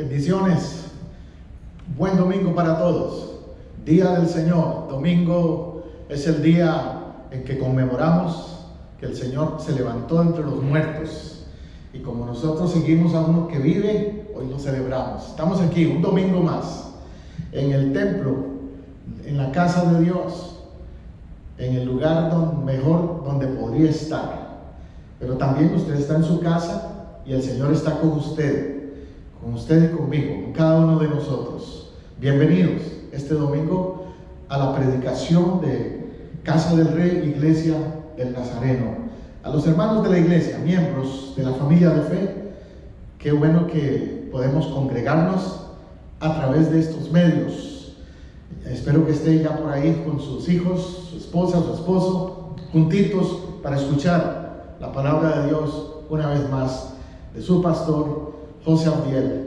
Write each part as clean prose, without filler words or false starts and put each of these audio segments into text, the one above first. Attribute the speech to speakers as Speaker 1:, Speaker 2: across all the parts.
Speaker 1: Bendiciones. Buen domingo para todos. Día del Señor. Domingo es el día en que conmemoramos que el Señor se levantó entre los muertos. Y como nosotros seguimos a uno que vive, hoy lo celebramos. Estamos aquí un domingo más en el templo, en la casa de Dios, en el lugar mejor donde podría estar. Pero también usted está en su casa y el Señor está con usted y conmigo, con cada uno de nosotros. Bienvenidos este domingo a la predicación de Casa del Rey, Iglesia del Nazareno. A los hermanos de la iglesia, miembros de la familia de fe, qué bueno que podemos congregarnos a través de estos medios. Espero que esté ya por ahí con sus hijos, su esposa, su esposo, juntitos para escuchar la palabra de Dios una vez más de su pastor José Abdiel.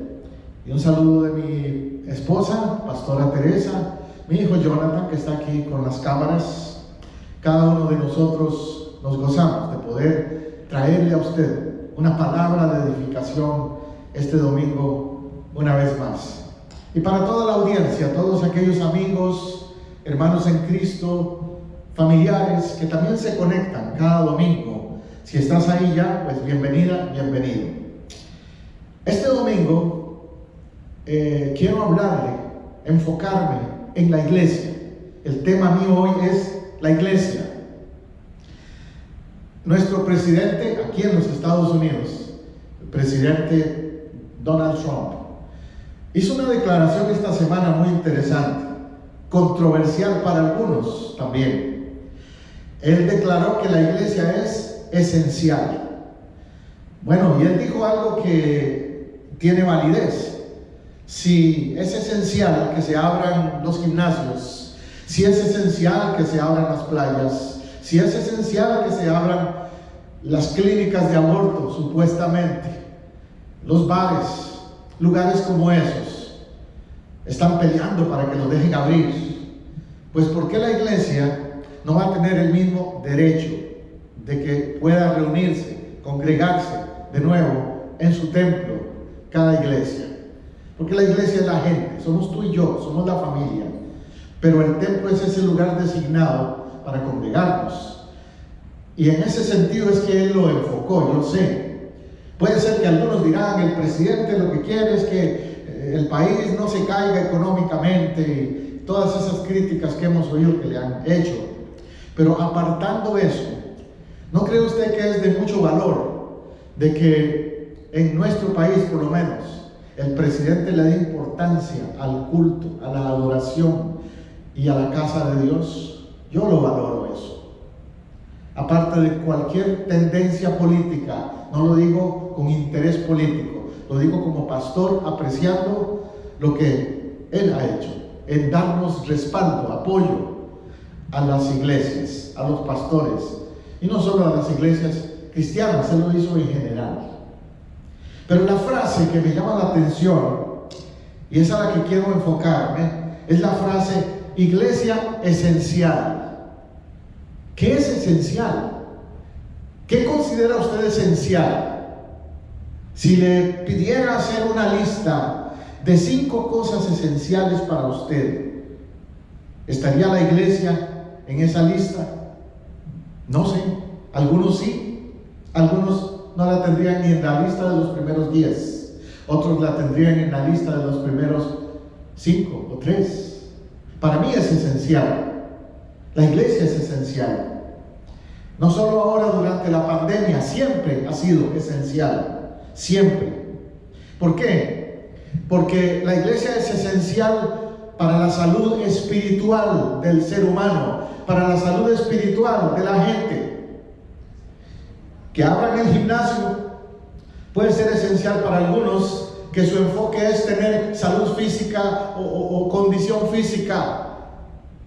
Speaker 1: Y un saludo de mi esposa, pastora Teresa, mi hijo Jonathan, que está aquí con las cámaras. Cada uno de nosotros nos gozamos de poder traerle a usted una palabra de edificación este domingo una vez más. Y para toda la audiencia, todos aquellos amigos, hermanos en Cristo, familiares que también se conectan cada domingo. Si estás ahí ya, pues bienvenida, bienvenido. Este domingo quiero hablarle, enfocarme en la iglesia. El tema mío hoy es la iglesia. Nuestro presidente aquí en los Estados Unidos, el presidente Donald Trump, hizo una declaración esta semana muy interesante, controversial para algunos también. Él declaró que la iglesia es esencial. Bueno, y él dijo algo que tiene validez. Si es esencial que se abran los gimnasios, si es esencial que se abran las playas, si es esencial que se abran las clínicas de aborto, supuestamente, los bares, lugares como esos, están peleando para que los dejen abrir, pues ¿por qué la iglesia no va a tener el mismo derecho de que pueda reunirse, congregarse de nuevo en su templo, cada iglesia? Porque la iglesia es la gente, somos tú y yo, somos la familia, pero el templo es ese lugar designado para congregarnos. Y en ese sentido es que él lo enfocó, yo sé. Puede ser que algunos dirán, el presidente lo que quiere es que el país no se caiga económicamente, y todas esas críticas que hemos oído que le han hecho. Pero apartando eso, ¿no cree usted que es de mucho valor de que en nuestro país, por lo menos, el presidente le dé importancia al culto, a la adoración y a la casa de Dios? Yo lo valoro eso. Aparte de cualquier tendencia política, no lo digo con interés político, lo digo como pastor apreciando lo que él ha hecho, en darnos respaldo, apoyo a las iglesias, a los pastores, y no solo a las iglesias cristianas, él lo hizo en general. Pero la frase que me llama la atención, y es a la que quiero enfocarme, es la frase iglesia esencial. ¿Qué es esencial? ¿Qué considera usted esencial? Si le pidiera hacer una lista de 5 cosas esenciales para usted, ¿estaría la iglesia en esa lista? No sé, algunos sí, algunos no la tendrían ni en la lista de los primeros 10, otros la tendrían en la lista de los primeros 5 o 3. Para mí es esencial. La iglesia es esencial. No solo ahora durante la pandemia, siempre ha sido esencial. Siempre. ¿Por qué? Porque la iglesia es esencial para la salud espiritual del ser humano, para la salud espiritual de la gente. Que abran el gimnasio puede ser esencial para algunos, que su enfoque es tener salud física o condición física.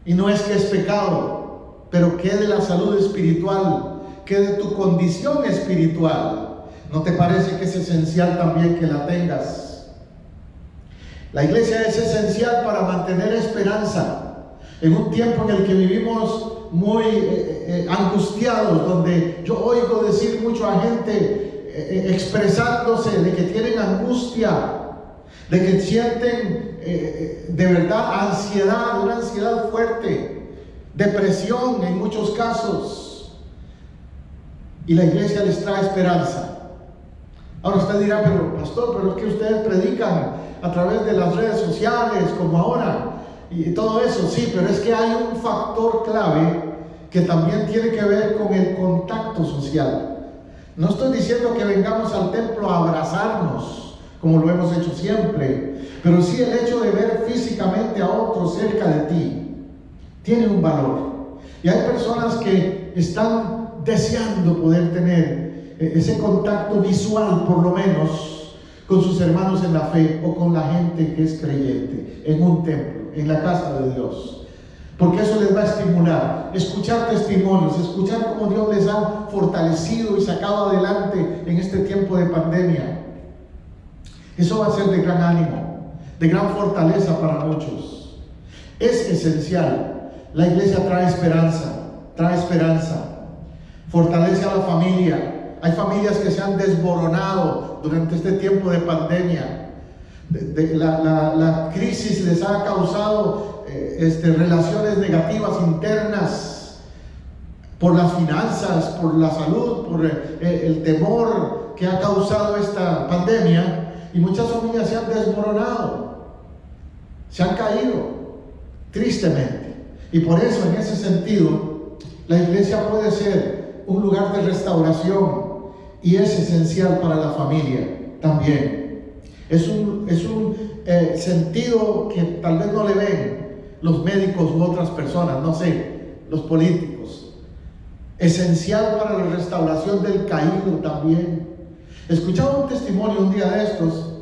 Speaker 1: Y no es que es pecado, pero ¿qué de la salud espiritual? ¿Qué de tu condición espiritual? ¿No te parece que es esencial también que la tengas? La iglesia es esencial para mantener esperanza en un tiempo en el que vivimos muy angustiados, donde yo oigo decir mucho a gente expresándose de que tienen angustia, de que sienten de verdad ansiedad, una ansiedad fuerte, depresión en muchos casos, y la iglesia les trae esperanza. Ahora usted dirá, pero pastor, pero es que ustedes predican a través de las redes sociales como ahora y todo eso. Sí, pero es que hay un factor clave que también tiene que ver con el contacto social. No estoy diciendo que vengamos al templo a abrazarnos como lo hemos hecho siempre, pero sí el hecho de ver físicamente a otros cerca de ti tiene un valor. Y hay personas que están deseando poder tener ese contacto visual, por lo menos, con sus hermanos en la fe o con la gente que es creyente en un templo, en la casa de Dios, porque eso les va a estimular, escuchar testimonios, escuchar cómo Dios les ha fortalecido y sacado adelante en este tiempo de pandemia. Eso va a ser de gran ánimo, de gran fortaleza para muchos. Es esencial. La iglesia trae esperanza, fortalece a la familia. Hay familias que se han desmoronado durante este tiempo de pandemia. La crisis les ha causado relaciones negativas internas por las finanzas, por la salud, por el temor que ha causado esta pandemia, y muchas familias se han desmoronado, se han caído tristemente. Y por eso, en ese sentido, la iglesia puede ser un lugar de restauración y es esencial para la familia también. Es un sentido que tal vez no le ven los médicos u otras personas, no sé, los políticos. Esencial para la restauración del caído también. Escuchaba un testimonio un día de estos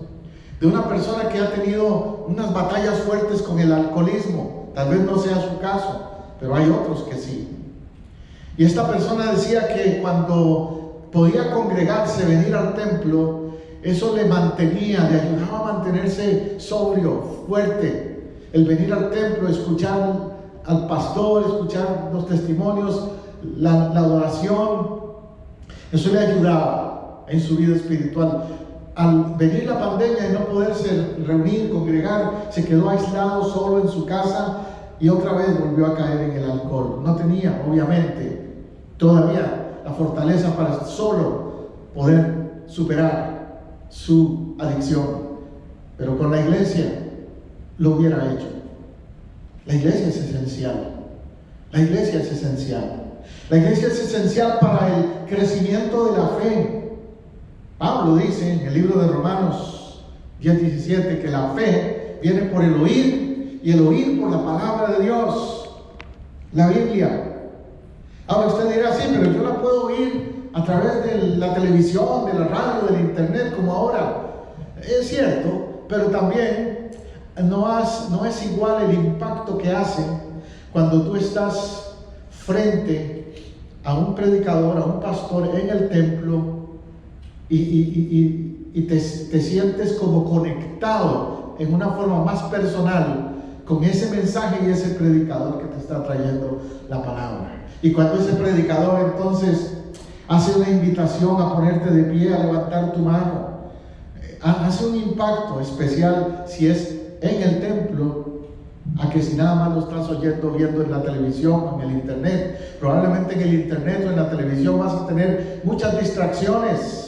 Speaker 1: de una persona que ha tenido unas batallas fuertes con el alcoholismo. Tal vez no sea su caso, pero hay otros que sí. Y esta persona decía que cuando podía congregarse, venir al templo, eso le mantenía, le ayudaba a mantenerse sobrio, fuerte. El venir al templo, escuchar al pastor, escuchar los testimonios, la adoración, eso le ayudaba en su vida espiritual. Al venir la pandemia y no poderse reunir, congregar, se quedó aislado, solo en su casa, y otra vez volvió a caer en el alcohol. No tenía, obviamente, todavía la fortaleza para solo poder superar su adicción, pero con la iglesia lo hubiera hecho. La iglesia es esencial. La iglesia es esencial. La iglesia es esencial para el crecimiento de la fe. Pablo dice en el libro de Romanos 10:17 que la fe viene por el oír, y el oír por la palabra de Dios, la Biblia. Ahora usted dirá, sí, pero yo la puedo oír a través de la televisión, de la radio, del internet, como ahora. Es cierto, pero también no es igual el impacto que hace cuando tú estás frente a un predicador, a un pastor en el templo, y te sientes como conectado en una forma más personal con ese mensaje y ese predicador que te está trayendo la palabra. Y cuando ese predicador entonces hace una invitación a ponerte de pie, a levantar tu mano, hace un impacto especial si es en el templo, a que si nada más lo estás viendo en la televisión o en el internet. Probablemente en el internet o en la televisión vas a tener muchas distracciones.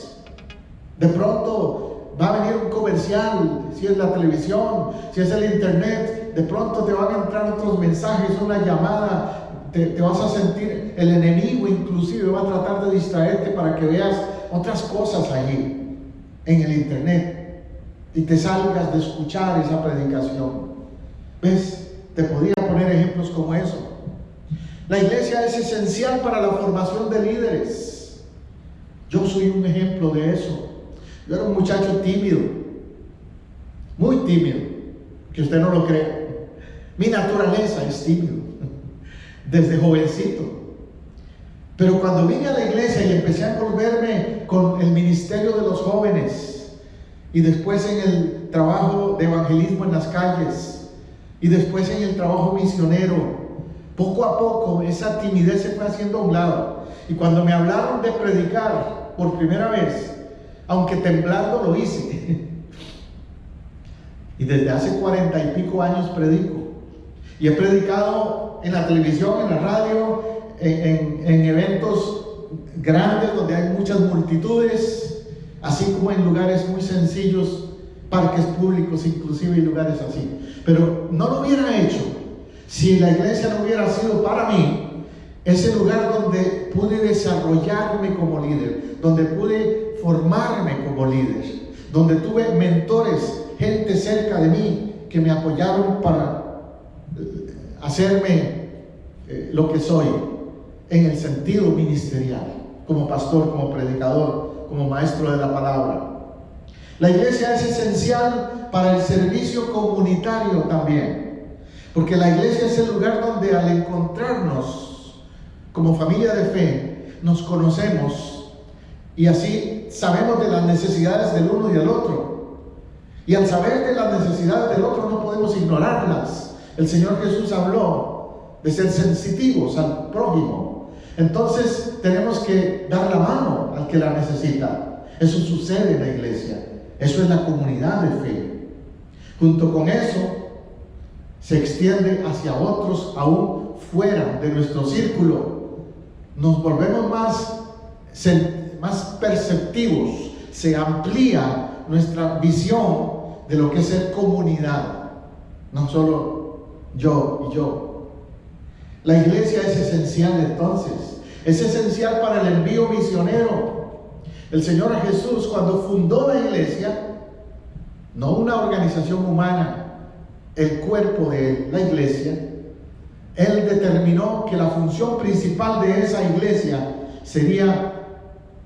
Speaker 1: De pronto va a venir un comercial, si es la televisión, si es el internet, de pronto te van a entrar otros mensajes, una llamada, te vas a sentir, el enemigo inclusive va a tratar de distraerte para que veas otras cosas allí en el internet y te salgas de escuchar esa predicación. ¿Ves? Te podría poner ejemplos como eso. La iglesia es esencial para la formación de líderes. Yo soy un ejemplo de eso. Yo era un muchacho tímido, muy tímido, que usted no lo crea. Mi naturaleza es tímido, desde jovencito. Pero cuando vine a la iglesia y empecé a envolverme con el ministerio de los jóvenes, y después en el trabajo de evangelismo en las calles, y después en el trabajo misionero, poco a poco esa timidez se fue haciendo a un lado. Y cuando me hablaron de predicar por primera vez, aunque temblando lo hice, Y desde hace 40 y pico años predico. Y he predicado en la televisión, en la radio, en eventos grandes donde hay muchas multitudes, así como en lugares muy sencillos, parques públicos inclusive, y lugares así. Pero no lo hubiera hecho si la iglesia no hubiera sido para mí ese lugar donde pude desarrollarme como líder, donde pude formarme como líder, donde tuve mentores, gente cerca de mí que me apoyaron para hacerme lo que soy en el sentido ministerial, como pastor, como predicador, como maestro de la palabra. La iglesia es esencial para el servicio comunitario también, porque la iglesia es el lugar donde al encontrarnos como familia de fe, nos conocemos y así sabemos de las necesidades del uno y del otro. Y al saber de las necesidades del otro no podemos ignorarlas. El Señor Jesús habló de ser sensitivos al prójimo. Entonces tenemos que dar la mano al que la necesita. Eso sucede en la iglesia. Eso es la comunidad de fe. Junto con eso se extiende hacia otros aún fuera de nuestro círculo. Nos volvemos más perceptivos. Se amplía nuestra visión de lo que es ser comunidad. No solo yo y yo. La iglesia es esencial entonces. Es esencial para el envío misionero. El Señor Jesús, cuando fundó la iglesia, no una organización humana, el cuerpo de la iglesia, Él determinó que la función principal de esa iglesia sería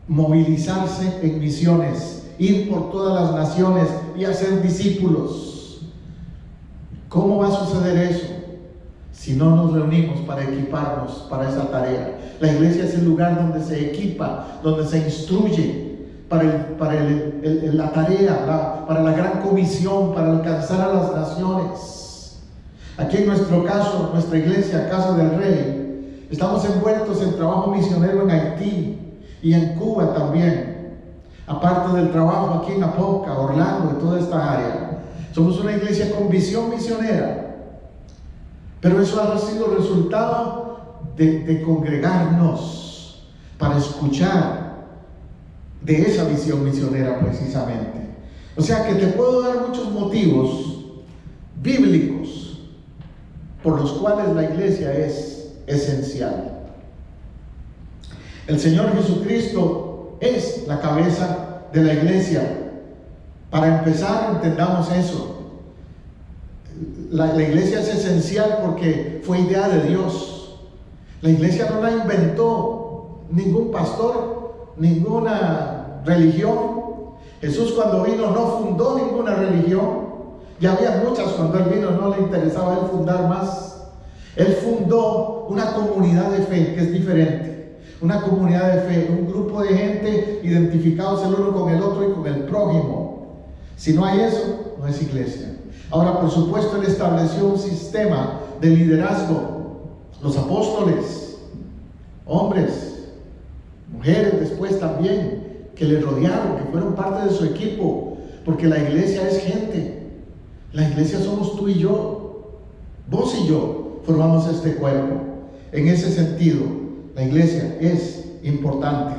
Speaker 1: movilizarse en misiones, ir por todas las naciones y hacer discípulos. ¿Cómo va a suceder eso si no nos reunimos para equiparnos para esa tarea? La iglesia es el lugar donde se equipa, donde se instruye para la tarea, para la gran comisión, para alcanzar a las naciones. Aquí en nuestro caso, nuestra iglesia, Casa del Rey, estamos envueltos en trabajo misionero en Haití y en Cuba también, aparte del trabajo aquí en Apoca, Orlando y toda esta área. Somos una iglesia con visión misionera, pero eso ha sido resultado de congregarnos para escuchar de esa visión misionera precisamente. O sea que te puedo dar muchos motivos bíblicos por los cuales la iglesia es esencial. El Señor Jesucristo es la cabeza de la iglesia. Para empezar, entendamos eso. La iglesia es esencial porque fue idea de Dios. La iglesia no la inventó ningún pastor, ninguna religión. Jesús cuando vino no fundó ninguna religión. Ya había muchas cuando Él vino, no le interesaba a Él fundar más. Él fundó una comunidad de fe que es diferente. Una comunidad de fe, un grupo de gente identificados el uno con el otro y con el prójimo. Si no hay eso, no es iglesia. Ahora, por supuesto, Él estableció un sistema de liderazgo. Los apóstoles, hombres, mujeres después también, que le rodearon, que fueron parte de su equipo, porque la iglesia es gente. La iglesia somos tú y yo, vos y yo formamos este cuerpo. En ese sentido, la iglesia es importante.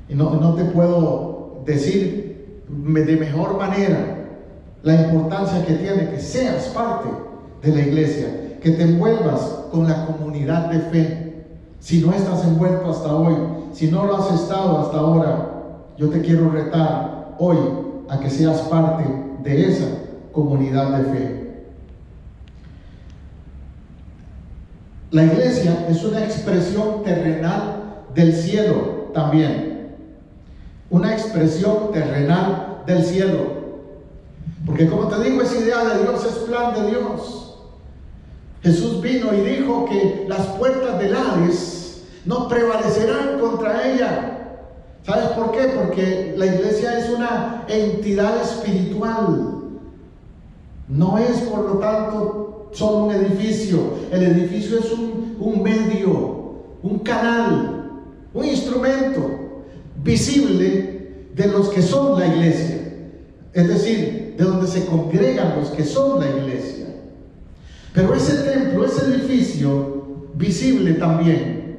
Speaker 1: Y no te puedo decir de mejor manera la importancia que tiene que seas parte de la iglesia, que te envuelvas con la comunidad de fe. Si no estás envuelto hasta hoy, si no lo has estado hasta ahora, yo te quiero retar hoy a que seas parte de esa comunidad de fe. La iglesia es una expresión terrenal del cielo también. Una expresión terrenal del cielo. Porque como te digo, es idea de Dios, es plan de Dios. Jesús vino y dijo que las puertas del Hades no prevalecerán contra ella. ¿Sabes por qué? Porque la iglesia es una entidad espiritual. No es, por lo tanto, solo un edificio. El edificio es un medio, un canal, un instrumento visible de los que son la iglesia. Es decir, de donde se congregan los que son la iglesia. Pero ese templo, ese edificio visible también,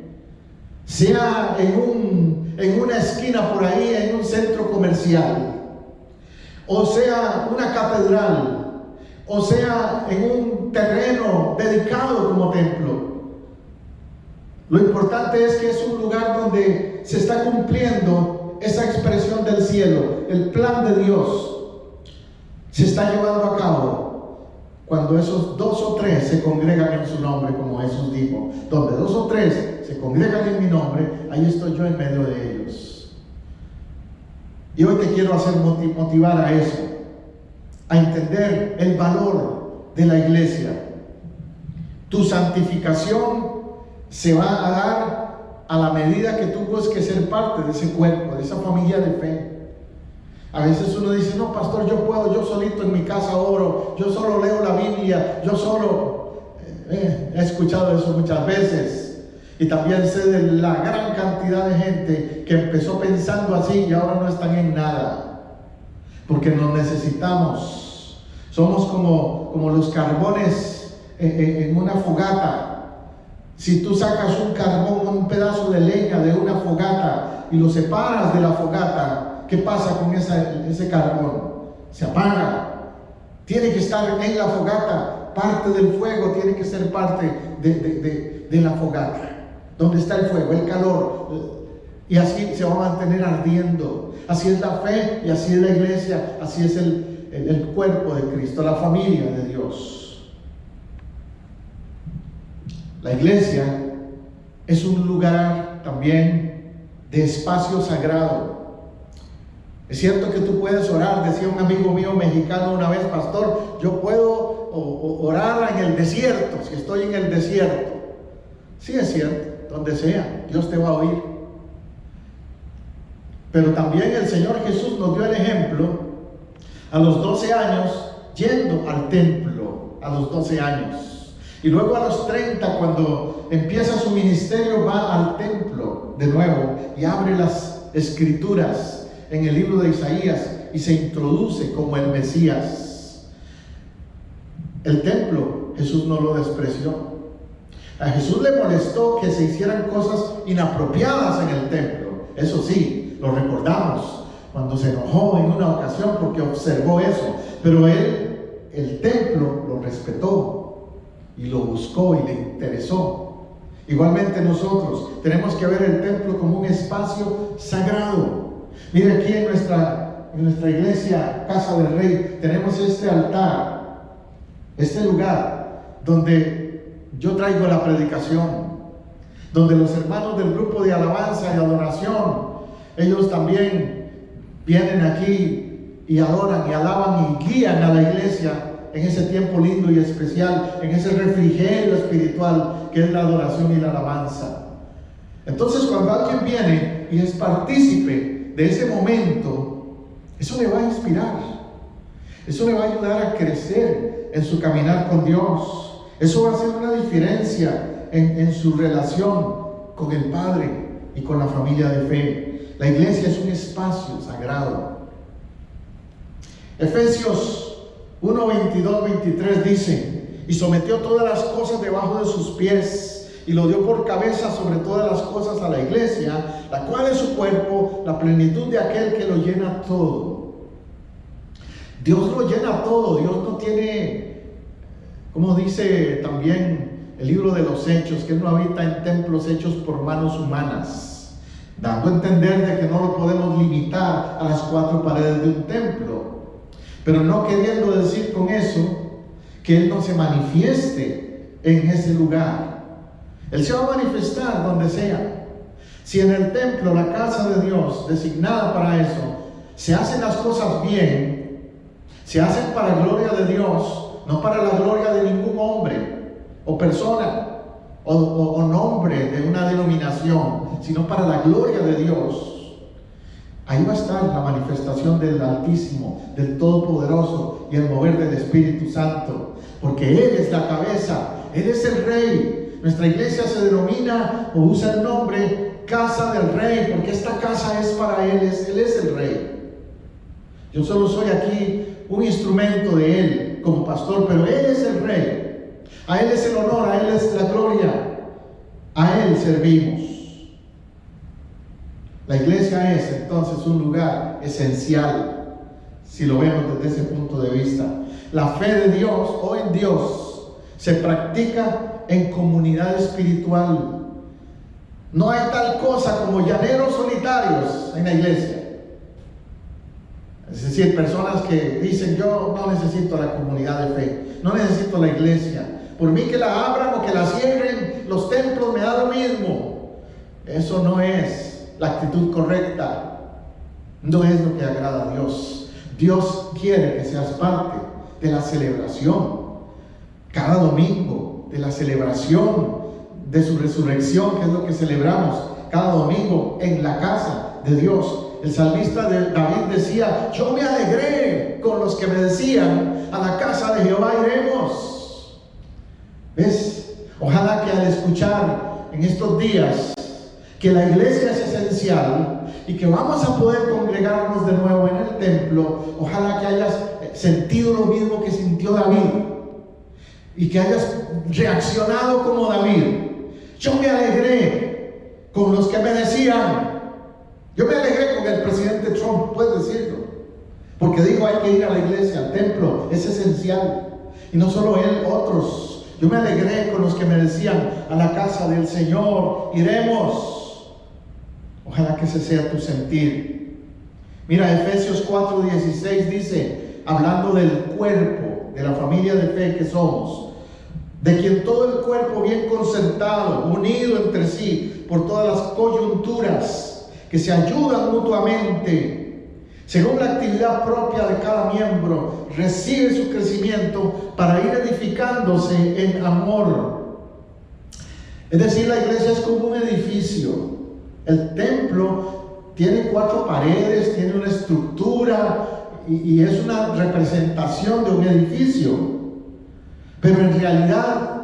Speaker 1: sea en una esquina por ahí, en un centro comercial, o sea una catedral, o sea en un terreno dedicado como templo, lo importante es que es un lugar donde se está cumpliendo esa expresión del cielo. El plan de Dios se está llevando a cabo cuando esos 2 o 3 se congregan en su nombre, como Jesús dijo. Donde 2 o 3 se congregan en mi nombre, ahí estoy yo en medio de ellos. Y hoy te quiero hacer motivar a eso, a entender el valor de la iglesia. Tu santificación se va a dar a la medida que tú busques ser parte de ese cuerpo, de esa familia de fe. A veces uno dice, no, pastor, yo puedo, yo solito en mi casa oro, yo solo leo la Biblia, yo solo... he escuchado eso muchas veces. Y también sé de la gran cantidad de gente que empezó pensando así y ahora no están en nada. Porque nos necesitamos. Somos como los carbones en una fogata. Si tú sacas un carbón, un pedazo de leña de una fogata y lo separas de la fogata, ¿qué pasa con ese carbón? Se apaga. Tiene que estar en la fogata. Parte del fuego tiene que ser parte de la fogata. Donde está el fuego, el calor. Y así se va a mantener ardiendo. Así es la fe y así es la iglesia. Así es el cuerpo de Cristo, la familia de Dios. La iglesia es un lugar también de espacio sagrado. Es cierto que tú puedes orar, decía un amigo mío mexicano una vez, pastor, yo puedo orar en el desierto, si estoy en el desierto. Sí, es cierto, donde sea, Dios te va a oír. Pero también el Señor Jesús nos dio el ejemplo a los 12 años yendo al templo, a los 12 años. Y luego a los 30, cuando empieza su ministerio, va al templo de nuevo y abre las escrituras en el libro de Isaías y se introduce como el Mesías. El templo, Jesús no lo despreció. A Jesús le molestó que se hicieran cosas inapropiadas en el templo. Eso sí, lo recordamos cuando se enojó en una ocasión porque observó eso. Pero él, el templo, lo respetó y lo buscó y le interesó. Igualmente nosotros tenemos que ver el templo como un espacio sagrado. Mire, aquí en nuestra iglesia, Casa del Rey, tenemos este altar, este lugar donde yo traigo la predicación, donde los hermanos del grupo de alabanza y adoración, ellos también vienen aquí y adoran y alaban y guían a la iglesia en ese tiempo lindo y especial, en ese refrigerio espiritual que es la adoración y la alabanza. Entonces, cuando alguien viene y es partícipe de ese momento, eso le va a inspirar, eso le va a ayudar a crecer en su caminar con Dios. Eso va a hacer una diferencia en su relación con el Padre y con la familia de fe. La iglesia es un espacio sagrado. Efesios 1, 22, 23 dice: y sometió todas las cosas debajo de sus pies, y lo dio por cabeza sobre todas las cosas a la iglesia, la cual es su cuerpo, la plenitud de aquel que lo llena todo. Dios lo llena todo. Dios no tiene, como dice también el libro de los Hechos, que Él no habita en templos hechos por manos humanas, dando a entender de que no lo podemos limitar a las 4 paredes de un templo. Pero no queriendo decir con eso que Él no se manifieste en ese lugar. Él se va a manifestar donde sea. Si en el templo, la casa de Dios, designada para eso, se hacen las cosas bien, se hacen para gloria de Dios, no para la gloria de ningún hombre o persona o nombre de una denominación, sino para la gloria de Dios. Ahí va a estar la manifestación del Altísimo, del Todopoderoso y el mover del Espíritu Santo, porque Él es la cabeza, Él es el Rey. Nuestra iglesia se denomina o usa el nombre Casa del Rey, porque esta casa es para Él, Él es el Rey. Yo solo soy aquí un instrumento de Él como pastor, pero Él es el Rey. A Él es el honor, a Él es la gloria. A Él servimos. La iglesia es entonces un lugar esencial, si lo vemos desde ese punto de vista. La fe de Dios o en Dios se practica en comunidad espiritual. No hay tal cosa como llaneros solitarios en la iglesia. Es decir, personas que dicen: yo no necesito la comunidad de fe, no necesito la iglesia. Por mí que la abran o que la cierren, los templos me da lo mismo. Eso no es la actitud correcta. No es lo que agrada a Dios. Dios quiere que seas parte de la celebración cada domingo, de la celebración de su resurrección, que es lo que celebramos cada domingo en la casa de Dios. El salmista David decía: yo me alegré con los que me decían, a la casa de Jehová iremos. ¿Ves? Ojalá que al escuchar en estos días que la iglesia es esencial y que vamos a poder congregarnos de nuevo en el templo, ojalá que hayas sentido lo mismo que sintió David y que hayas reaccionado como David. Yo me alegré con los que me decían. Yo me alegré con el presidente Trump, puedes decirlo, porque dijo: hay que ir a la iglesia, al templo, es esencial. Y no solo él, otros. Yo me alegré con los que me decían: a la casa del Señor iremos. Ojalá que ese sea tu sentir. Mira, Efesios 4:16 dice, hablando del cuerpo, de la familia de fe que somos, de quien todo el cuerpo bien concertado, unido entre sí por todas las coyunturas, que se ayudan mutuamente, según la actividad propia de cada miembro, recibe su crecimiento para ir edificándose en amor. Es decir, la iglesia es como un edificio. El templo tiene 4 paredes, tiene una estructura y es una representación de un edificio. Pero en realidad,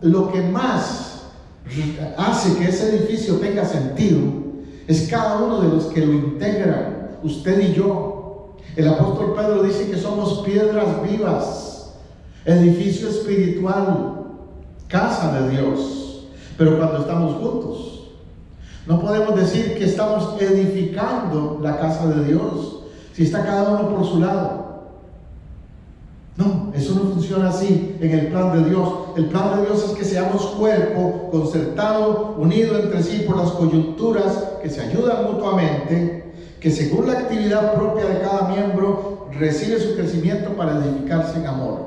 Speaker 1: lo que más hace que ese edificio tenga sentido es cada uno de los que lo integran, usted y yo. El apóstol Pedro dice que somos piedras vivas, edificio espiritual, casa de Dios. Pero cuando estamos juntos, no podemos decir que estamos edificando la casa de Dios si está cada uno por su lado. No, eso no funciona así en el plan de Dios. El plan de Dios es que seamos cuerpo concertado, unido entre sí por las coyunturas que se ayudan mutuamente, que según la actividad propia de cada miembro recibe su crecimiento para edificarse en amor.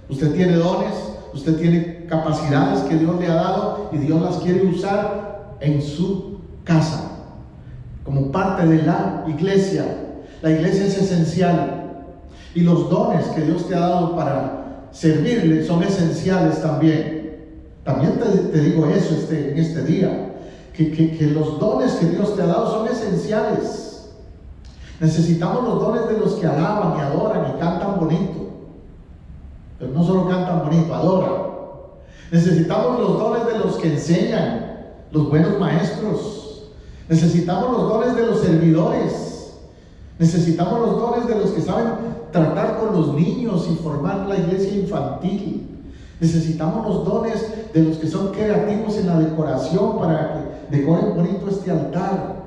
Speaker 1: Usted tiene dones, usted tiene capacidades que Dios le ha dado y Dios las quiere usar en su casa como parte de la iglesia. La iglesia es esencial. Y los dones que Dios te ha dado para servirle son esenciales también. También te digo eso en este día, que los dones que Dios te ha dado son esenciales. Necesitamos los dones de los que alaban y adoran y cantan bonito. Pero no solo cantan bonito, adoran. Necesitamos los dones de los que enseñan, los buenos maestros. Necesitamos los dones de los servidores. Necesitamos los dones de los que saben tratar con los niños y formar la iglesia infantil. Necesitamos los dones de los que son creativos en la decoración para que decoren bonito este altar.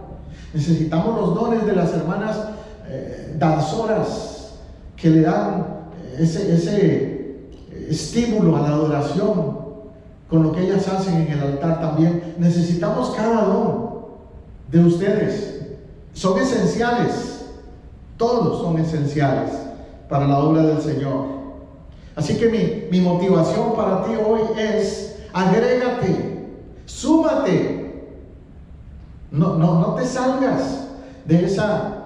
Speaker 1: Necesitamos los dones de las hermanas danzoras que le dan ese estímulo a la adoración con lo que ellas hacen en el altar también. Necesitamos cada don de ustedes. Son esenciales. Todos son esenciales para la obra del Señor. Así que mi motivación para ti hoy es: agrégate, súmate. No te salgas de esa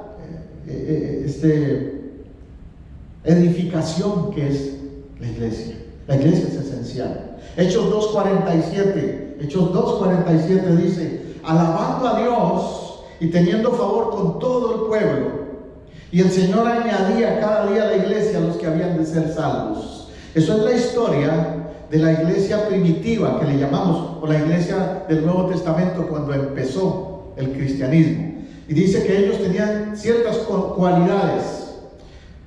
Speaker 1: edificación que es la iglesia. La iglesia es esencial. Hechos 2:47 dice: alabando a Dios y teniendo favor con todo el pueblo. Y el Señor añadía cada día a la iglesia a los que habían de ser salvos. Eso es la historia de la iglesia primitiva, que le llamamos, o la iglesia del Nuevo Testamento, cuando empezó el cristianismo. Y dice que ellos tenían ciertas cualidades.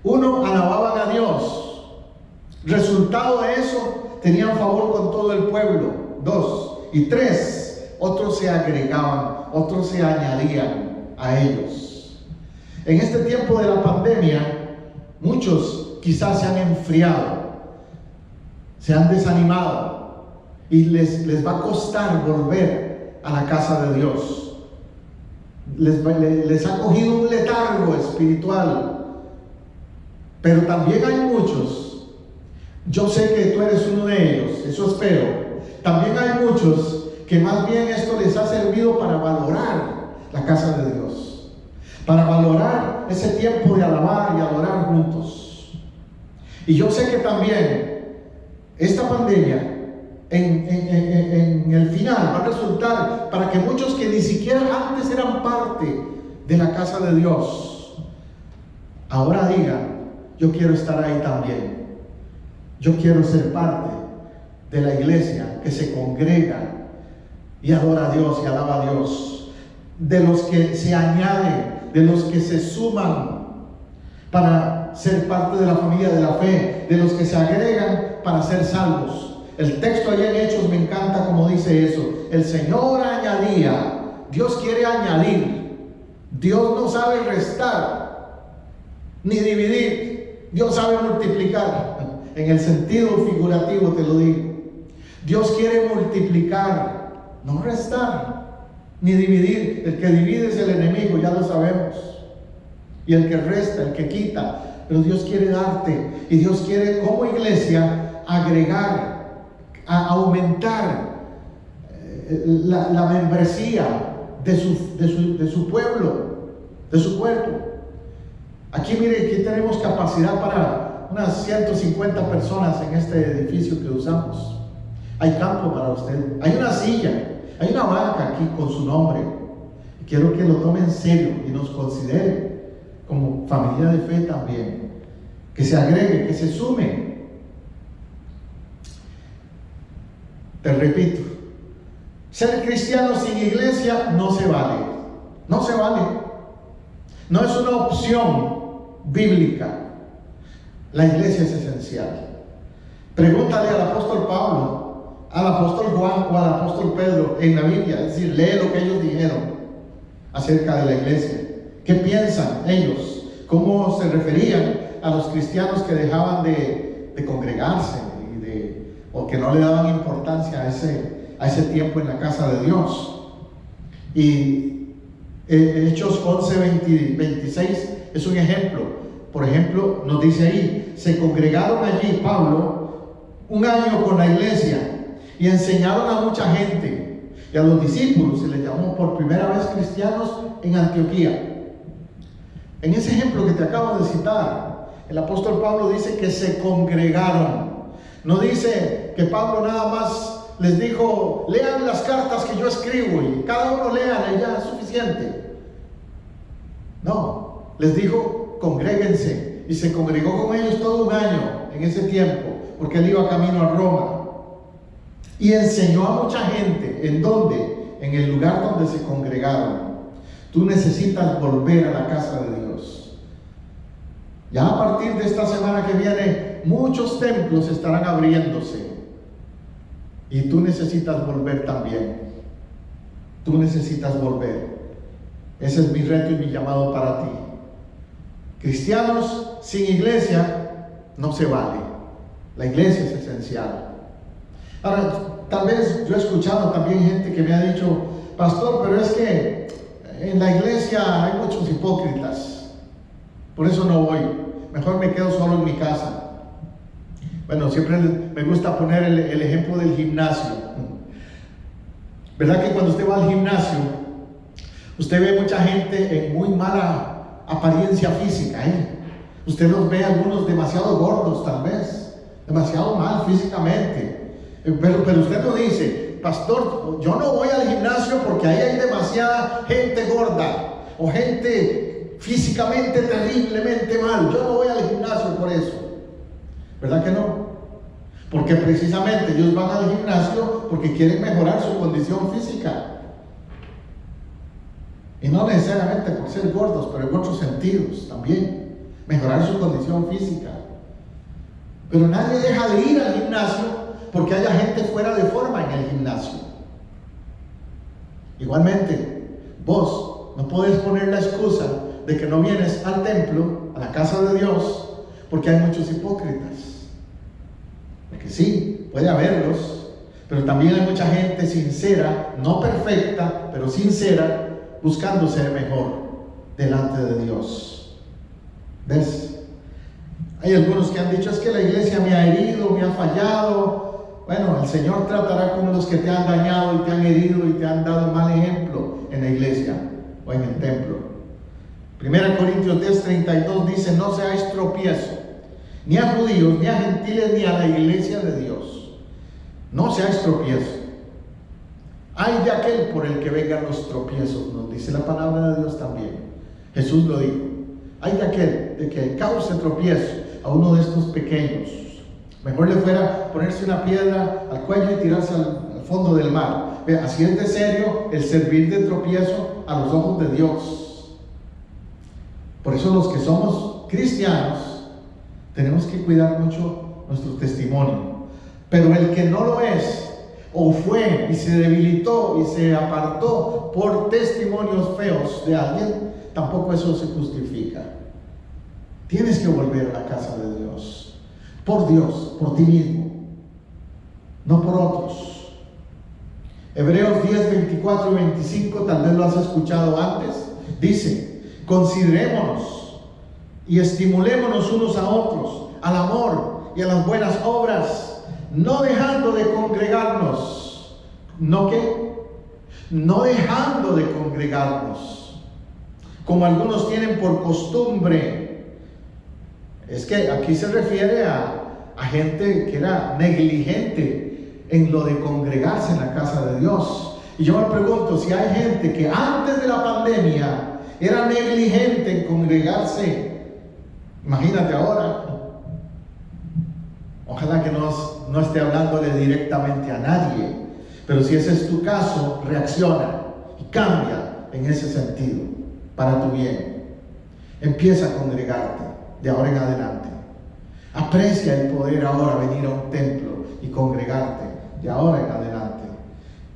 Speaker 1: Uno, alababan a Dios. Resultado de eso, tenían favor con todo el pueblo. 2. Y 3, otros se agregaban, otros se añadían a ellos. En este tiempo de la pandemia, muchos quizás se han enfriado, se han desanimado y les va a costar volver a la casa de Dios. Les ha cogido un letargo espiritual. Pero también hay muchos, yo sé que tú eres uno de ellos, eso espero. También hay muchos que más bien esto les ha servido para valorar la casa de Dios, para valorar ese tiempo de alabar y adorar juntos. Y yo sé que también esta pandemia en el final va a resultar para que muchos que ni siquiera antes eran parte de la casa de Dios, ahora digan: yo quiero estar ahí también. Yo quiero ser parte de la iglesia que se congrega y adora a Dios y alaba a Dios. De los que se añaden, de los que se suman para ser parte de la familia de la fe, de los que se agregan para ser salvos. El texto allá en Hechos me encanta como dice eso. El Señor añadía. Dios quiere añadir. Dios no sabe restar ni dividir. Dios sabe multiplicar. En el sentido figurativo te lo digo. Dios quiere multiplicar, no restar ni dividir. El que divide es el enemigo, ya lo sabemos. Y el que resta, el que quita. Pero Dios quiere darte. Y Dios quiere como iglesia agregar, aumentar la membresía de su pueblo, de su cuerpo. Aquí mire, aquí tenemos capacidad para unas 150 personas en este edificio que usamos. Hay campo para usted, hay una silla, hay una banca aquí con su nombre. Quiero que lo tome en serio y nos considere como familia de fe también, que se agregue, que se sume. Te repito, ser cristiano sin iglesia no se vale, no se vale, no es una opción bíblica. La iglesia es esencial. Pregúntale al apóstol Pablo, al apóstol Juan o al apóstol Pedro en la Biblia, es decir, lee lo que ellos dijeron acerca de la iglesia. ¿Qué piensan ellos? ¿Cómo se referían a los cristianos que dejaban de congregarse o que no le daban importancia a ese tiempo en la casa de Dios? Y Hechos 11, 26 es un ejemplo. Por ejemplo, nos dice ahí: se congregaron allí, Pablo, un año con la iglesia y enseñaron a mucha gente, y a los discípulos se les llamó por primera vez cristianos en Antioquía. En ese ejemplo que te acabo de citar, el apóstol Pablo dice que se congregaron. No dice que Pablo nada más les dijo: lean las cartas que yo escribo y cada uno lea y ya es suficiente. No, les dijo: congréguense. Y se congregó con ellos todo un año en ese tiempo, porque él iba camino a Roma. Y enseñó a mucha gente. ¿En dónde? En el lugar donde se congregaron. Tú necesitas volver a la casa de Dios. Ya a partir de esta semana que viene, muchos templos estarán abriéndose. Y tú necesitas volver también. Tú necesitas volver. Ese es mi reto y mi llamado para ti. Cristianos sin iglesia no se vale. La iglesia es esencial. Ahora, tal vez yo he escuchado también gente que me ha dicho: pastor, pero es que en la iglesia hay muchos hipócritas, por eso no voy, mejor me quedo solo en mi casa. Bueno, siempre me gusta poner el ejemplo del gimnasio. ¿Verdad que cuando usted va al gimnasio, usted ve mucha gente en muy mala apariencia física, Usted los ve algunos demasiado gordos, tal vez, demasiado mal físicamente. Pero usted no dice: pastor, yo no voy al gimnasio porque ahí hay demasiada gente gorda o gente físicamente terriblemente mal. Yo no voy al gimnasio por eso. ¿Verdad que no? Porque precisamente ellos van al gimnasio porque quieren mejorar su condición física. Y no necesariamente por ser gordos, pero en otros sentidos también. mejorar su condición física. Pero nadie deja de ir al gimnasio porque haya gente fuera de forma en el gimnasio. Igualmente, vos no podés poner la excusa de que no vienes al templo, a la casa de Dios, porque hay muchos hipócritas. Porque sí, puede haberlos, pero también hay mucha gente sincera, no perfecta, pero sincera, buscando ser mejor delante de Dios. ¿Ves? Hay algunos que han dicho, es que la iglesia me ha herido, me ha fallado. Bueno, el Señor tratará con los que te han dañado y te han herido y te han dado mal ejemplo en la iglesia o en el templo. 1 Corintios 10:32 dice, no seáis tropiezo, ni a judíos, ni a gentiles, ni a la iglesia de Dios. No seáis tropiezo. Ay de aquel por el que vengan los tropiezos, nos dice la palabra de Dios también. Jesús lo dijo. Hay de aquel de que cause tropiezo a uno de estos pequeños. Mejor le fuera ponerse una piedra al cuello y tirarse al fondo del mar. Así es de serio el servir de tropiezo a los ojos de Dios. Por eso los que somos cristianos tenemos que cuidar mucho nuestro testimonio. Pero el que no lo es, o fue y se debilitó y se apartó por testimonios feos de alguien, tampoco eso se justifica. Tienes que volver a la casa de Dios, por Dios, por ti mismo, no por otros. Hebreos 10:24 y 25, tal vez lo has escuchado antes, dice, considerémonos y estimulémonos unos a otros al amor y a las buenas obras, no dejando de congregarnos. ¿No qué? No dejando de congregarnos, como algunos tienen por costumbre. Es que aquí se refiere a gente que era negligente en lo de congregarse en la casa de Dios. Y yo me pregunto, si hay gente que antes de la pandemia era negligente en congregarse, imagínate ahora. Ojalá que no esté hablándole directamente a nadie, pero si ese es tu caso, reacciona y cambia en ese sentido, para tu bien. Empieza a congregarte de ahora en adelante. Aprecia el poder ahora venir a un templo y congregarte de ahora en adelante.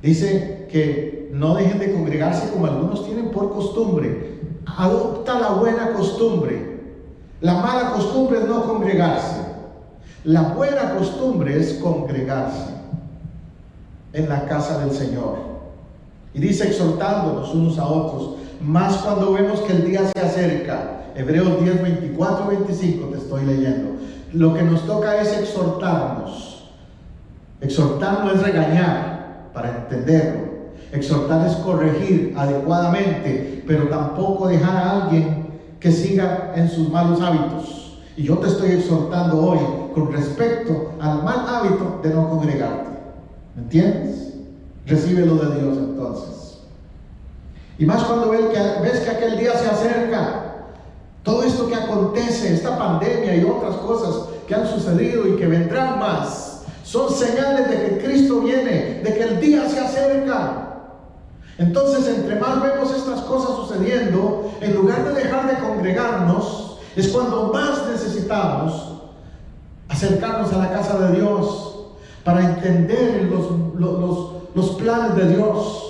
Speaker 1: Dice que no dejen de congregarse como algunos tienen por costumbre. Adopta la buena costumbre. La mala costumbre es no congregarse. La buena costumbre es congregarse en la casa del Señor. Y dice, exhortándonos unos a otros, más cuando vemos que el día se acerca. Hebreos 10:24 y 25 te estoy leyendo. Lo que nos toca es exhortarnos. Exhortar no es regañar, para entenderlo. Exhortar es corregir adecuadamente, pero tampoco dejar a alguien que siga en sus malos hábitos. Y yo te estoy exhortando hoy con respecto al mal hábito de no congregarte. ¿Me entiendes? Recíbelo de Dios entonces. Y más cuando ves que aquel día se acerca. Todo esto que acontece, esta pandemia y otras cosas que han sucedido y que vendrán más, son señales de que Cristo viene, de que el día se acerca. Entonces, entre más vemos estas cosas sucediendo, en lugar de dejar de congregarnos, es cuando más necesitamos acercarnos a la casa de Dios para entender los planes de Dios.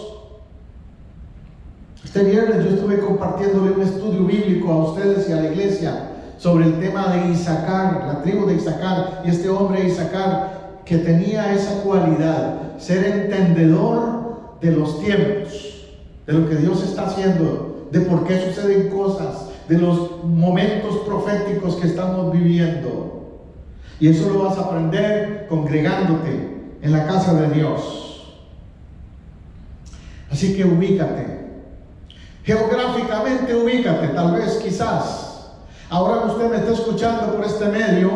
Speaker 1: Este viernes yo estuve compartiéndole un estudio bíblico a ustedes y a la iglesia sobre el tema de Isaacar, la tribu de Isaacar, y este hombre Isaacar que tenía esa cualidad, ser entendedor de los tiempos, de lo que Dios está haciendo, de por qué suceden cosas, de los momentos proféticos que estamos viviendo. Y eso lo vas a aprender congregándote en la casa de Dios. Así que ubícate. Geográficamente ubícate, tal vez, quizás. Ahora que usted me está escuchando por este medio,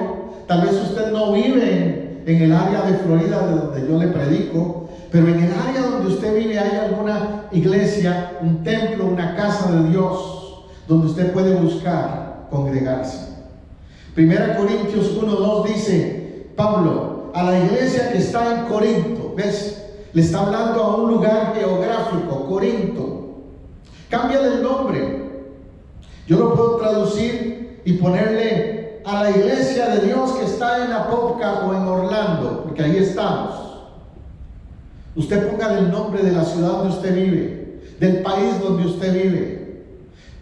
Speaker 1: tal vez usted no vive en el área de Florida de donde yo le predico, pero en el área donde usted vive hay alguna iglesia, un templo, una casa de Dios, donde usted puede buscar congregarse. 1 Corintios 1:2 dice Pablo a la iglesia que está en Corinto, ¿ves? Le está hablando a un lugar geográfico, Corinto. Cámbiale el nombre. Yo lo puedo traducir y ponerle a la iglesia de Dios que está en Apopka o en Orlando, porque ahí estamos. Usted ponga el nombre de la ciudad donde usted vive, del país donde usted vive.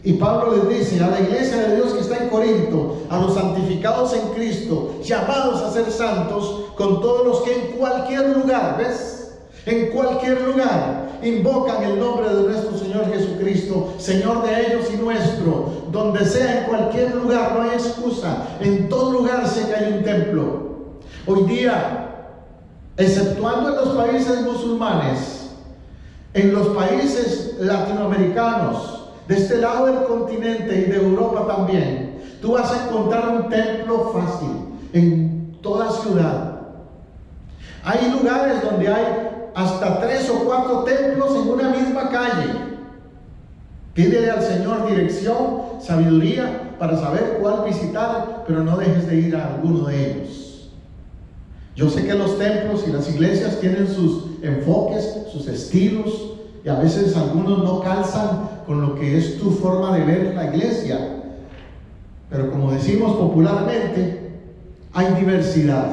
Speaker 1: Y Pablo les dice a la iglesia de Dios que está en Corinto, a los santificados en Cristo, llamados a ser santos, con todos los que en cualquier lugar, ¿ves? En cualquier lugar invocan el nombre de nuestro Señor Jesucristo, Señor de ellos y nuestro. Donde sea, en cualquier lugar, no hay excusa. En todo lugar sé que hay un templo. Hoy día, exceptuando en los países musulmanes, en los países latinoamericanos, de este lado del continente y de Europa también, tú vas a encontrar un templo fácil en toda ciudad. Hay lugares donde hay hasta 3 o 4 templos en una misma calle. Pídele al Señor dirección, sabiduría para saber cuál visitar, pero no dejes de ir a alguno de ellos. Yo sé que los templos y las iglesias tienen sus enfoques, sus estilos, y a veces algunos no calzan con lo que es tu forma de ver la iglesia. Pero como decimos popularmente, hay diversidad.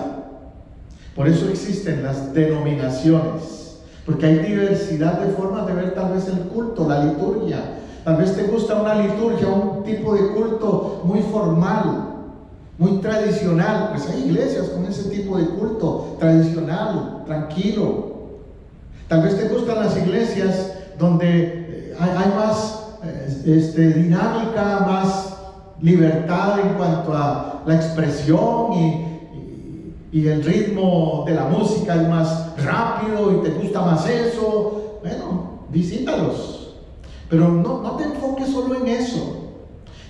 Speaker 1: Por eso existen las denominaciones, porque hay diversidad de formas de ver tal vez el culto, la liturgia. Tal vez te gusta una liturgia, un tipo de culto muy formal, muy tradicional. Pues hay iglesias con ese tipo de culto tradicional, tranquilo. Tal vez te gustan las iglesias donde hay más dinámica, más libertad en cuanto a la expresión y el ritmo de la música es más rápido y te gusta más eso. Bueno, visítalos, pero no te enfoques solo en eso.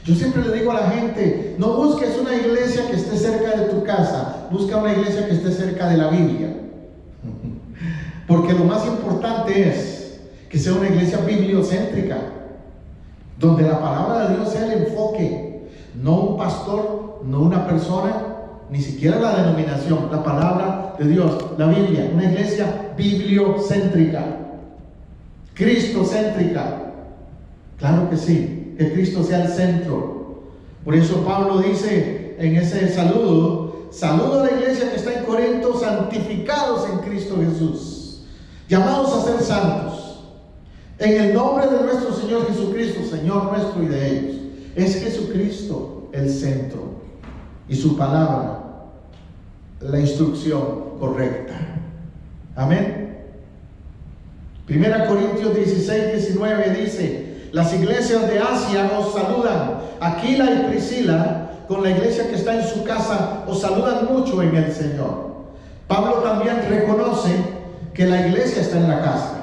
Speaker 1: Yo siempre le digo a la gente, no busques una iglesia que esté cerca de tu casa, busca una iglesia que esté cerca de la Biblia. Porque lo más importante es que sea una iglesia bibliocéntrica, donde la palabra de Dios sea el enfoque, no un pastor, no una persona, ni siquiera la denominación, la palabra de Dios, la Biblia. Una iglesia bibliocéntrica, cristocéntrica. Claro que sí, que Cristo sea el centro. Por eso Pablo dice en ese saludo a la iglesia que está en Corinto, santificados en Cristo Jesús, llamados a ser santos, en el nombre de nuestro Señor Jesucristo, Señor nuestro y de ellos. Es Jesucristo el centro y su palabra la instrucción correcta. Amén. 1 Corintios 16:19 dice: las iglesias de Asia os saludan. Aquila y Priscila, con la iglesia que está en su casa, os saludan mucho en el Señor. Pablo también reconoce que la iglesia está en la casa,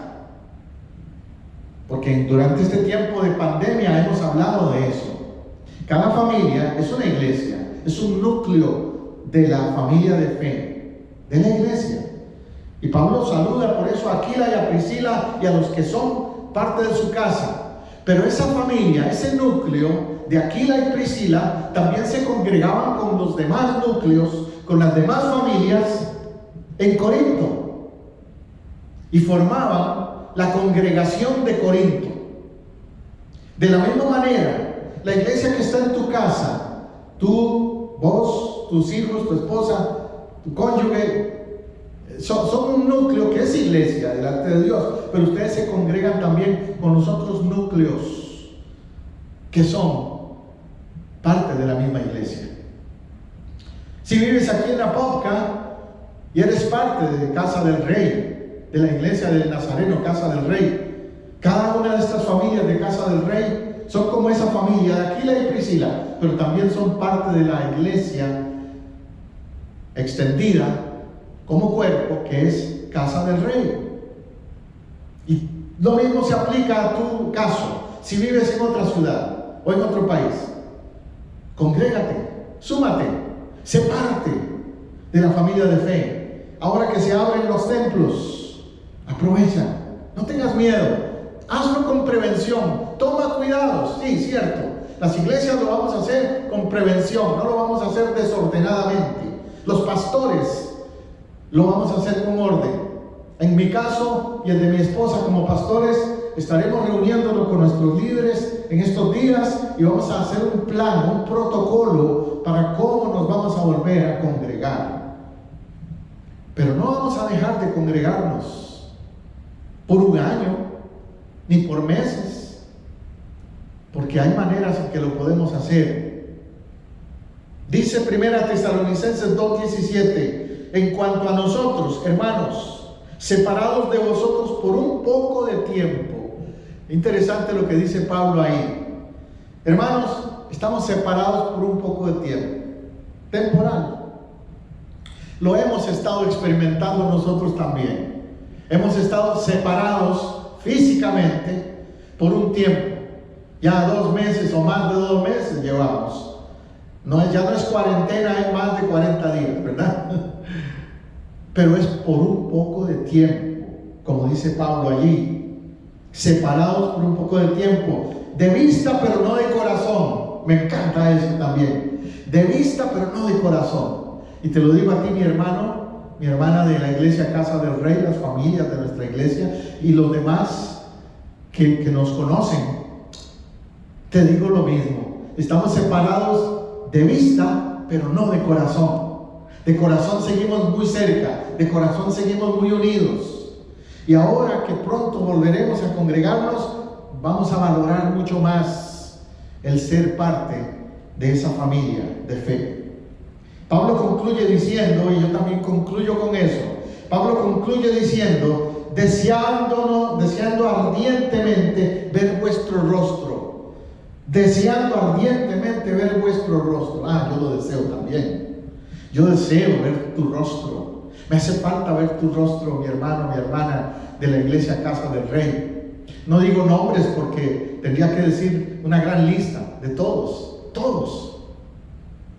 Speaker 1: porque durante este tiempo de pandemia hemos hablado de eso. Cada familia es una iglesia, es un núcleo de la familia de fe, de la iglesia. Y Pablo saluda por eso a Aquila y a Priscila y a los que son parte de su casa. Pero esa familia, ese núcleo de Aquila y Priscila, también se congregaban con los demás núcleos, con las demás familias en Corinto, y formaban la congregación de Corinto. De la misma manera, la iglesia que está en tu casa, tú, vos, tus hijos, tu esposa, tu cónyuge, son un núcleo que es iglesia delante de Dios, pero ustedes se congregan también con los otros núcleos que son parte de la misma iglesia. Si vives aquí en Apopka y eres parte de Casa del Rey, de la iglesia del Nazareno, Casa del Rey, cada una de estas familias de Casa del Rey son como esa familia de Aquila y Priscila, pero también son parte de la iglesia extendida como cuerpo, que es Casa del Rey. Y lo mismo se aplica a tu caso. Si vives en otra ciudad o en otro país, congrégate, súmate, sé parte de la familia de fe. Ahora que se abren los templos, aprovecha, no tengas miedo, hazlo con prevención, toma cuidados. Sí, cierto, las iglesias lo vamos a hacer con prevención, no lo vamos a hacer desordenadamente. Los pastores lo vamos a hacer con orden. En mi caso y el de mi esposa como pastores, estaremos reuniéndonos con nuestros líderes en estos días y vamos a hacer un plan, un protocolo para cómo nos vamos a volver a congregar. Pero no vamos a dejar de congregarnos por un año, ni por meses, porque hay maneras en que lo podemos hacer. Dice 1 Tesalonicenses 2:17, en cuanto a nosotros, hermanos, separados de vosotros por un poco de tiempo. Interesante lo que dice Pablo ahí. Hermanos, estamos separados por un poco de tiempo, temporal. Lo hemos estado experimentando nosotros también. Hemos estado separados físicamente por un tiempo. Ya 2 meses o más de 2 meses llevamos. Ya no es cuarentena, es más de 40 días, ¿verdad? Pero es por un poco de tiempo, como dice Pablo allí, separados por un poco de tiempo, de vista pero no de corazón. Me encanta eso también, de vista pero no de corazón. Y te lo digo a ti, mi hermano, mi hermana de la iglesia Casa del Rey, las familias de nuestra iglesia y los demás que nos conocen, te digo lo mismo. Estamos separados de vista pero no de corazón. De corazón seguimos muy cerca, de corazón seguimos muy unidos. Y ahora que pronto volveremos a congregarnos, vamos a valorar mucho más el ser parte de esa familia de fe. Pablo concluye diciendo, y yo también concluyo con eso, Pablo concluye diciendo, deseando ardientemente ver vuestro rostro. Deseando ardientemente ver vuestro rostro. Yo lo deseo también. Yo deseo ver tu rostro. Me hace falta ver tu rostro, mi hermano, mi hermana de la iglesia Casa del Rey. No digo nombres porque tendría que decir una gran lista de todos, todos.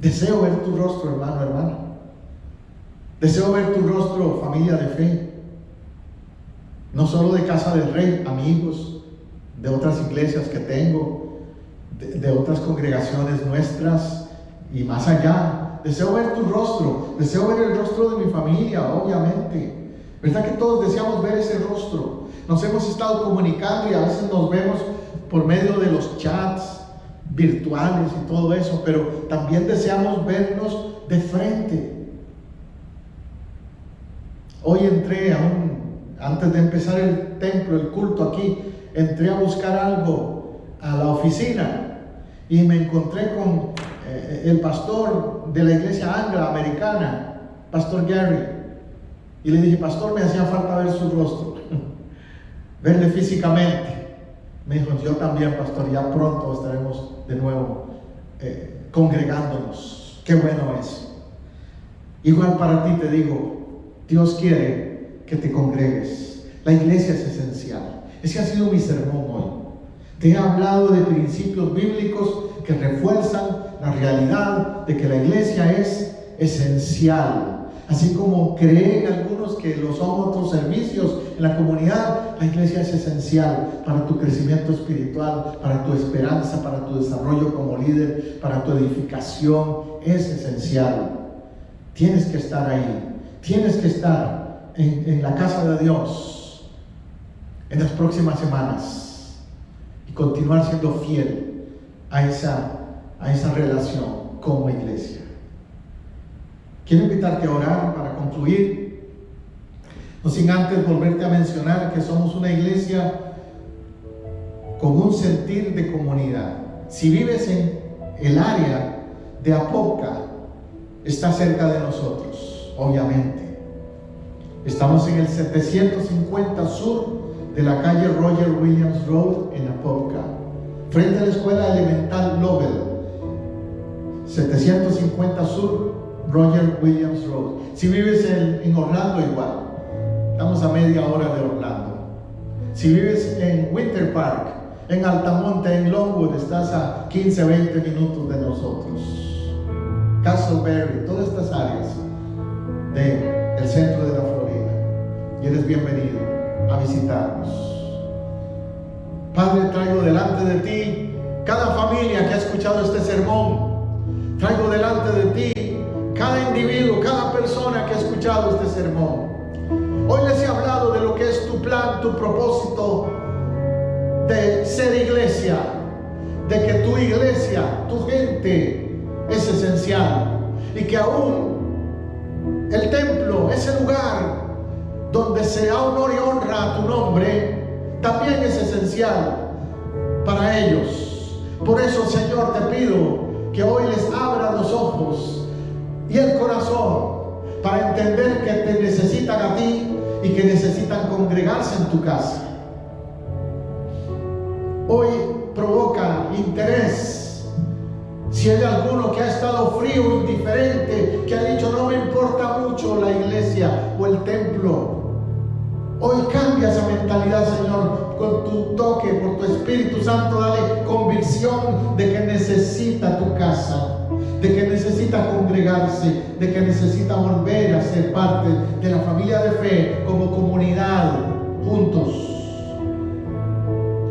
Speaker 1: Deseo ver tu rostro, hermano, hermana. Deseo ver tu rostro, familia de fe. No solo de Casa del Rey, amigos, de otras iglesias que tengo, de otras congregaciones nuestras y más allá. Deseo ver tu rostro, deseo ver el rostro de mi familia, obviamente. ¿Verdad que todos deseamos ver ese rostro? Nos hemos estado comunicando y a veces nos vemos por medio de los chats virtuales y todo eso, pero también deseamos vernos de frente. Hoy entré antes de empezar el templo, el culto aquí, entré a buscar algo a la oficina y me encontré con el pastor de la iglesia anglo-americana, Pastor Gary, y le dije, pastor, me hacía falta ver su rostro, verle físicamente. Me dijo, yo también, pastor, ya pronto estaremos de nuevo congregándonos. Qué bueno es. Igual para ti te digo, Dios quiere que te congregues. La iglesia es esencial. Ese ha sido mi sermón hoy. Te he hablado de principios bíblicos que refuerzan la realidad de que la iglesia es esencial. Así como creen algunos que lo son otros servicios en la comunidad, la iglesia es esencial para tu crecimiento espiritual, para tu esperanza, para tu desarrollo como líder, para tu edificación. Es esencial. Tienes que estar ahí. Tienes que estar en la casa de Dios en las próximas semanas y continuar siendo fiel a esa relación como iglesia. Quiero invitarte a orar para concluir, no sin antes volverte a mencionar que somos una iglesia con un sentir de comunidad. Si vives en el área de Apopka, está cerca de nosotros, obviamente. Estamos en el 750 sur de la calle Roger Williams Road en Apopka, frente a la escuela elemental Lovell. 750 sur Roger Williams Road. Si vives en Orlando, igual, estamos a media hora de Orlando. Si vives en Winter Park, en Altamonte, en Longwood, estás a 15-20 minutos de nosotros. Castleberry, todas estas áreas del centro de la Florida, y eres bienvenido a visitarnos. Padre, traigo delante de ti cada familia que ha escuchado este sermón. Traigo delante de ti cada individuo, cada persona que ha escuchado este sermón. Hoy les he hablado de lo que es tu plan, tu propósito de ser iglesia, de que tu iglesia, tu gente es esencial y que aún el templo, ese lugar donde se da honor y honra a tu nombre, también es esencial para ellos. Por eso, Señor, te pido que hoy les abra los ojos y el corazón para entender que te necesitan a ti y que necesitan congregarse en tu casa. Hoy provoca interés. Si hay alguno que ha estado frío, indiferente, que ha dicho no me importa mucho la iglesia o el templo, hoy cambia esa mentalidad, Señor, con tu toque, por tu Espíritu Santo. Dale convicción de que necesita tu casa, de que necesita congregarse, de que necesita volver a ser parte de la familia de fe como comunidad juntos.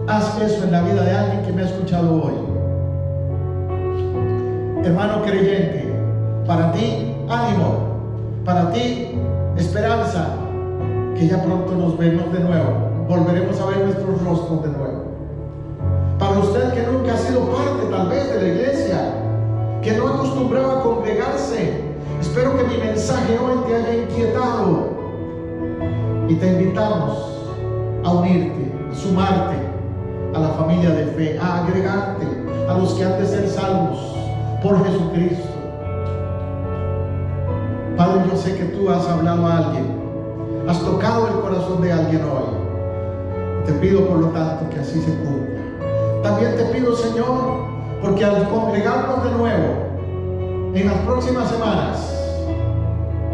Speaker 1: Haz eso en la vida de alguien que me ha escuchado hoy. Hermano creyente, para ti ánimo, para ti esperanza, que ya pronto nos vemos de nuevo, volveremos a ver nuestros rostros de nuevo. Para usted que nunca ha sido parte tal vez de la iglesia, que no acostumbraba a congregarse, espero que mi mensaje hoy te haya inquietado y te invitamos a unirte, a sumarte a la familia de fe, a agregarte a los que han de ser salvos por Jesucristo. Padre, yo sé que tú has hablado a alguien, has tocado el corazón de alguien hoy. Te pido por lo tanto que así se cumpla. También te pido, Señor, porque al congregarnos de nuevo en las próximas semanas,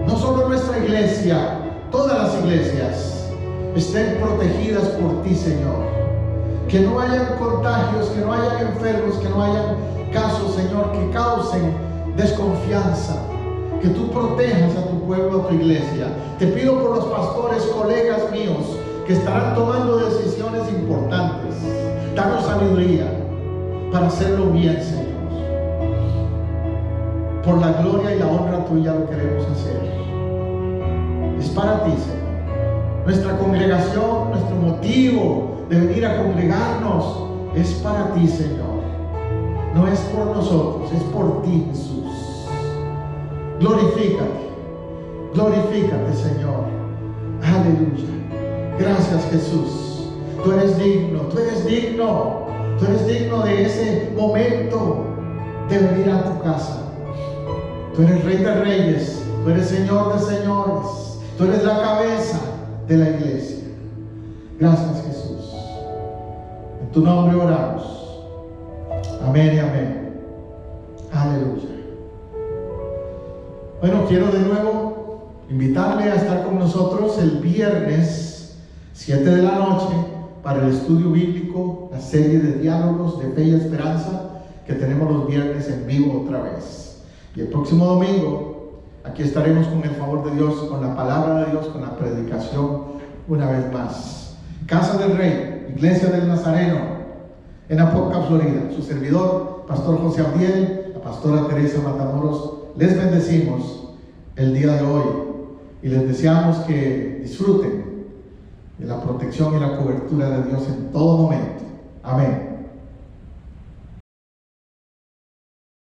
Speaker 1: no solo nuestra iglesia, todas las iglesias estén protegidas por ti, Señor. Que no hayan contagios, que no hayan enfermos, que no hayan casos, Señor, que causen desconfianza. Que tú protejas a tu pueblo, a tu iglesia. Te pido por los pastores, colegas míos, que estarán tomando decisiones importantes. Danos sabiduría para hacerlo bien, Señor. Por la gloria y la honra tuya lo queremos hacer. Es para ti, Señor. Nuestra congregación, nuestro motivo de venir a congregarnos es para ti, Señor. No es por nosotros, es por ti, Jesús. Glorifícate, glorifícate, Señor. Aleluya. Gracias, Jesús. Tú eres digno, tú eres digno, tú eres digno de ese momento de venir a tu casa. Tú eres Rey de Reyes, tú eres Señor de Señores, tú eres la cabeza de la iglesia. Gracias, Jesús. En tu nombre oramos. Amén y amén. Aleluya. Bueno, quiero de nuevo invitarle a estar con nosotros el viernes 7 de la noche para el estudio bíblico, la serie de diálogos de fe y esperanza que tenemos los viernes en vivo otra vez. Y el próximo domingo aquí estaremos con el favor de Dios, con la palabra de Dios, con la predicación una vez más. Casa del Rey, Iglesia del Nazareno, en Apoca, Florida. Su servidor, Pastor José Abdiel, la pastora Teresa Matamoros, les bendecimos el día de hoy y les deseamos que disfruten de la protección y la cobertura de Dios en todo momento. Amén.